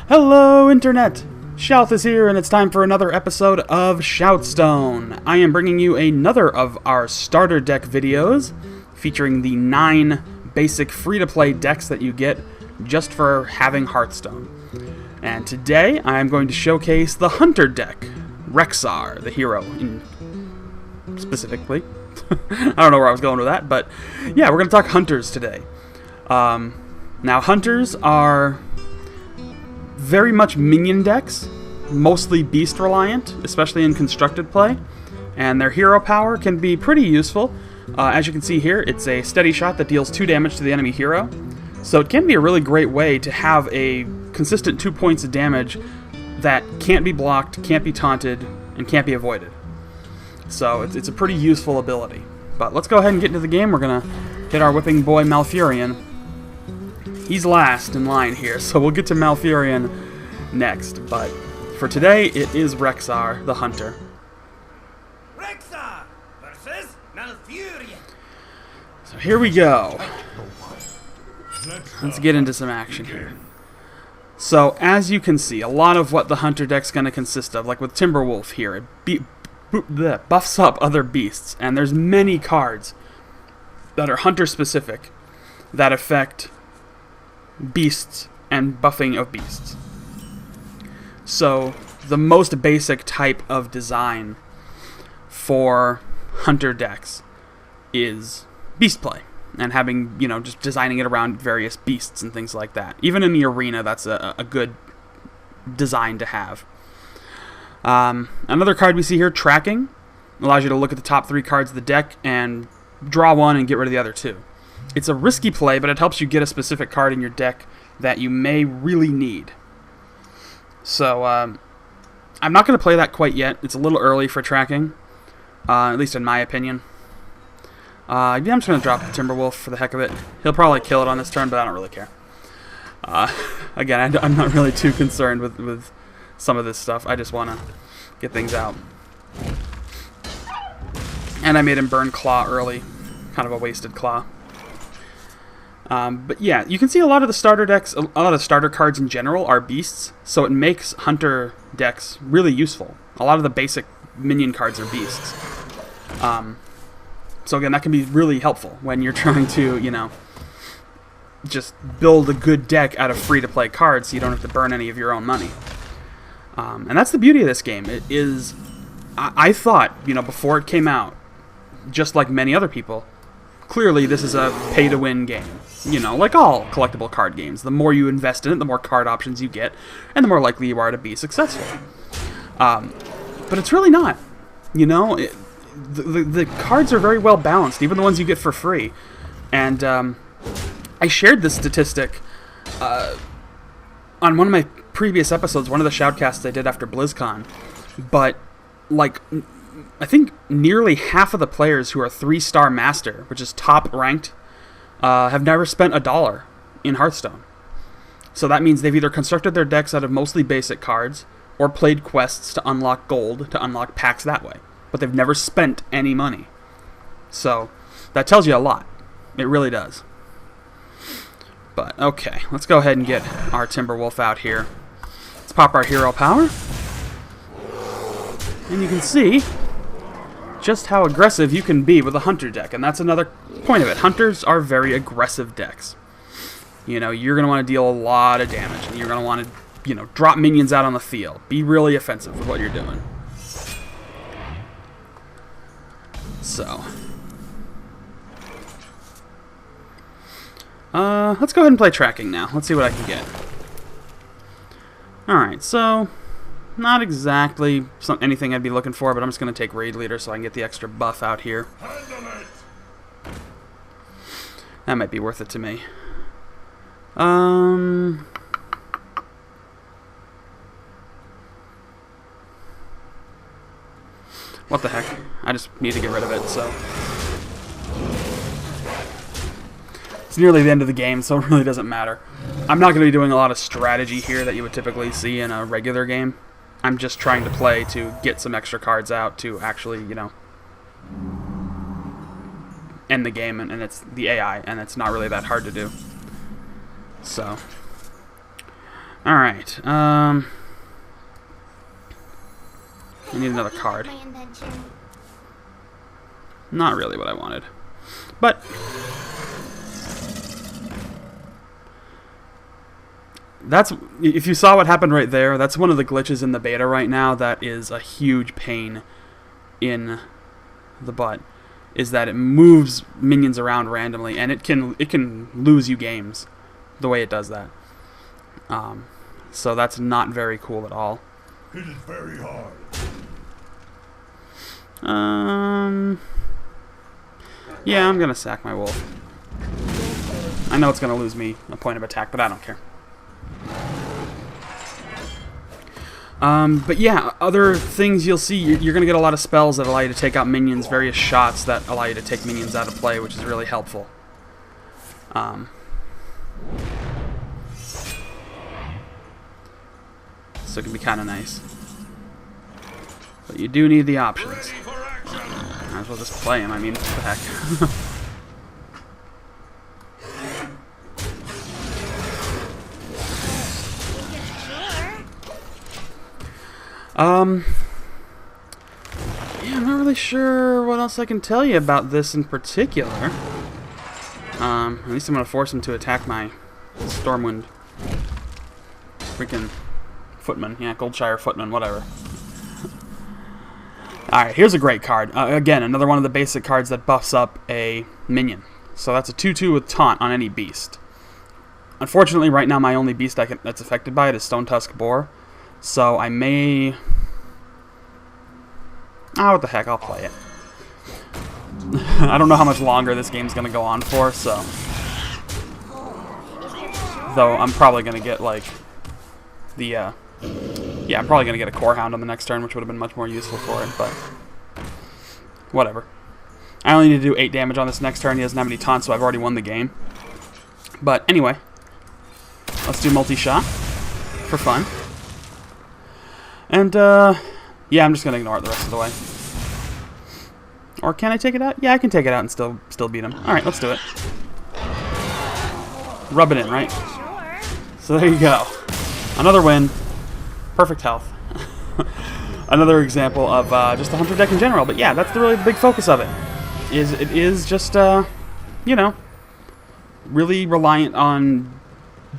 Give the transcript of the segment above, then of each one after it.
Hello, Internet! Shouth is here, and it's time for another episode of ShoutStone. I am bringing you another of our starter deck videos, featuring the 9 basic free-to-play decks that you get just for having Hearthstone. And today, I am going to showcase the Hunter deck, Rexxar, the hero, specifically. I don't know where I was going with that, but yeah, we're going to talk Hunters today. Now, Hunters are very much minion decks, mostly beast reliant, especially in constructed play, and their hero power can be pretty useful. As you can see here, it's a steady shot that deals 2 damage to the enemy hero, so it can be a really great way to have a consistent 2 points of damage that can't be blocked, can't be taunted, and can't be avoided. So it's a pretty useful ability. But let's go ahead and get into the game. We're going to hit our whipping boy Malfurion. He's last in line here, so we'll get to Malfurion next. But for today, it is Rexxar, the Hunter. Rexxar versus Malfurion. So here we go. Let's get into some action here. So as you can see, a lot of what the Hunter deck's going to consist of, like with Timberwolf here, it buffs up other beasts, and there's many cards that are Hunter specific that affect beasts and buffing of beasts. So the most basic type of design for Hunter decks is beast play, and having, you know, just designing it around various beasts and things like that. Even in the arena, that's a good design to have. Another card we see here, Tracking, allows you to look at the top 3 cards of the deck and draw one and get rid of the other 2. It's a risky play, but it helps you get a specific card in your deck that you may really need. So, I'm not going to play that quite yet. It's a little early for Tracking, at least in my opinion. I'm just going to drop the Timberwolf for the heck of it. He'll probably kill it on this turn, but I don't really care. Again, I'm not really too concerned with some of this stuff. I just want to get things out. And I made him burn Claw early. Kind of a wasted Claw. But yeah, you can see a lot of the starter decks, a lot of starter cards in general are beasts, so it makes Hunter decks really useful. A lot of the basic minion cards are beasts. So again, that can be really helpful when you're trying to, you know, just build a good deck out of free-to-play cards so you don't have to burn any of your own money. And that's the beauty of this game. It is, I thought, you know, before it came out, just like many other people, clearly this is a pay-to-win game. You know, like all collectible card games. The more you invest in it, the more card options you get, and the more likely you are to be successful. But it's really not. You know, the cards are very well balanced, even the ones you get for free. And I shared this statistic on one of my previous episodes, one of the shoutcasts I did after BlizzCon. But, like, I think nearly half of the players who are 3-star Master, which is top ranked, have never spent $1 in Hearthstone. So that means they've either constructed their decks out of mostly basic cards, or played quests to unlock gold, to unlock packs that way. But they've never spent any money. So that tells you a lot. It really does. But okay, let's go ahead and get our Timberwolf out here. Let's pop our hero power. And you can see just how aggressive you can be with a Hunter deck, and that's another point of it. Hunters are very aggressive decks. You know, you're going to want to deal a lot of damage, and you're going to want to, you know, drop minions out on the field. Be really offensive with what you're doing. So, let's go ahead and play Tracking now. Let's see what I can get. Alright, so not exactly anything I'd be looking for, but I'm just going to take Raid Leader so I can get the extra buff out here. That might be worth it to me. What the heck? I just need to get rid of it, so. It's nearly the end of the game, so it really doesn't matter. I'm not going to be doing a lot of strategy here that you would typically see in a regular game. I'm just trying to play to get some extra cards out to actually, you know, end the game, and it's the AI, and it's not really that hard to do. So, Alright, I need another card. Not really what I wanted. But that's, if you saw what happened right there, that's one of the glitches in the beta right now that is a huge pain in the butt, is that it moves minions around randomly, and it can lose you games the way it does that. So that's not very cool at all. It is very hard. Yeah, I'm gonna sack my wolf. I know it's gonna lose me a point of attack, but I don't care. But yeah, other things you'll see, you're going to get a lot of spells that allow you to take out minions, various shots that allow you to take minions out of play, which is really helpful. So it can be kind of nice. But you do need the options. Might as well just play him, I mean, what the heck. Yeah, I'm not really sure what else I can tell you about this in particular. At least I'm going to force him to attack my Stormwind. Freaking Footman. Yeah, Goldshire Footman, whatever. Alright, here's a great card. Again, another one of the basic cards that buffs up a minion. So that's a 2/2 with Taunt on any beast. Unfortunately, right now my only beast that's affected by it is Stone Tusk Boar. So I may... Ah, what the heck, I'll play it. I don't know how much longer this game's going to go on for, so... Though I'm probably going to get, like, the, yeah, I'm probably going to get a Core Hound on the next turn, which would have been much more useful for it, but... Whatever. I only need to do 8 damage on this next turn. He doesn't have any taunts, so I've already won the game. But anyway, let's do multi-shot for fun. And, yeah, I'm just going to ignore it the rest of the way. Or can I take it out? Yeah, I can take it out and still beat him. Alright, let's do it. Rub it in, right? So there you go. Another win. Perfect health. Another example of just the Hunter deck in general. But yeah, that's really the big focus of it. It is just, you know, really reliant on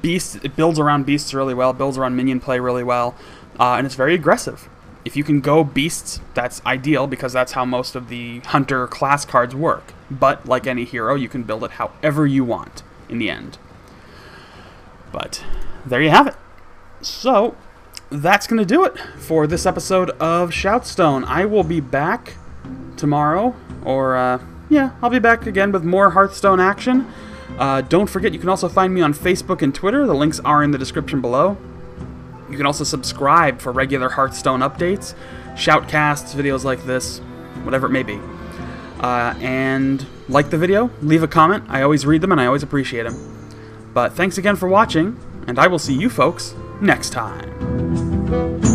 beasts. It builds around beasts really well. It builds around minion play really well. And it's very aggressive. If you can go beasts, that's ideal because that's how most of the Hunter class cards work. But like any hero, you can build it however you want in the end. But there you have it. So that's going to do it for this episode of Shoutstone. I will be back tomorrow, or yeah, I'll be back again with more Hearthstone action. Don't forget, you can also find me on Facebook and Twitter. The links are in the description below. You can also subscribe for regular Hearthstone updates, shoutcasts, videos like this, whatever it may be. And like the video, leave a comment. I always read them and I always appreciate them. But thanks again for watching, and I will see you folks next time.